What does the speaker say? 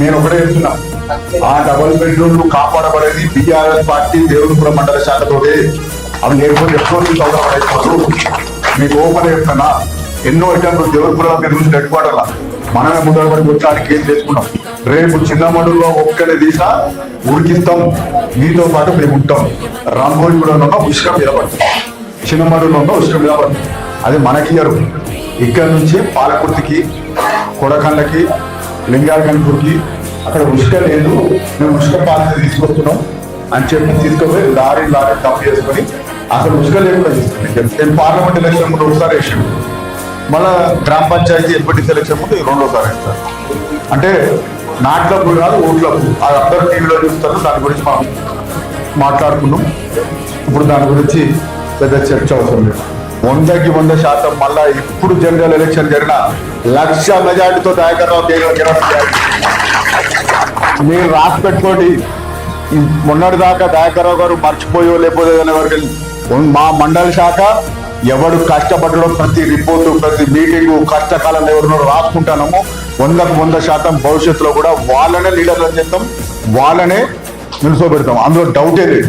నేను ఒకటే చెప్తున్నా, ఆ డబుల్ బెడ్రూమ్లు కాపాడబడేది బీఆర్ఎస్ పార్టీ దేవునిపురం మండల శాఖతోటి. అవి లేకపోతే ఎక్కువ అవసరం. మీకు ఓపెన్ చెప్తున్నా, ఎన్నో అటెంప్ట్లు దేవునిపురం గురించి హెడ్ క్వార్టర్ల మనమే ముందర పడి వచ్చానికి ఏం చేసుకున్నాం. రేపు చిన్నమడులో ఒక్కడే తీసా ఉడికిస్తాం, మీతో పాటు మేము ఉంటాం. రాంభోజీలో ఉన్న ఉష్కం మీద పడుతుంది, చిన్నమడులో ఉన్న ఉష్కం మీద పడుతుంది. అది మనకియరు. ఇక్కడ నుంచి పాలకుర్తికి, కొడకండ్లకి, లింగాలకన్పూర్కి అక్కడ ఉష్క లేదు, మేము ఉష్క పాలన తీసుకొస్తున్నాం అని చెప్పి తీసుకుపోయి లారీ డంప్ చేసుకొని అసలు ఉష్క లేకుండా తీసుకున్నాం. నేను పార్లమెంట్ ఎలక్షన్ ముందు ఒకసారి వేసాను, మళ్ళా గ్రామ పంచాయతీ ఎంపీటీసీ ఎలక్షన్ ముందు రెండోసారి వేస్తారు. అంటే నాట్లకు కాదు ఓట్లకు, అది అందరూ టీవీలో చూస్తారు. దాని గురించి మనం మాట్లాడుకున్నాం. ఇప్పుడు దాని గురించి పెద్ద చర్చ అవసరం లేదు. 100కి 100% మళ్ళా ఇప్పుడు జనరల్ ఎలక్షన్ జరిగిన 1,00,000 మెజార్టీతో దయాకర్రావు మీరు రాసి పెట్టుకోండి. మొన్నటి దాకా దయాకర్రావు గారు మర్చిపోయో లేకపోతే వరకు మా మండల శాఖ ఎవడు కష్టపడడం, ప్రతి రిపోర్టు, ప్రతి మీటింగు, కష్టకాలంలో ఎవరినో రాసుకుంటానమో 100కు 100% భవిష్యత్తులో కూడా వాళ్ళనే లీడర్లను చేస్తాం, వాళ్ళనే నిలుసోబెడతాం. అందులో డౌటే లేదు.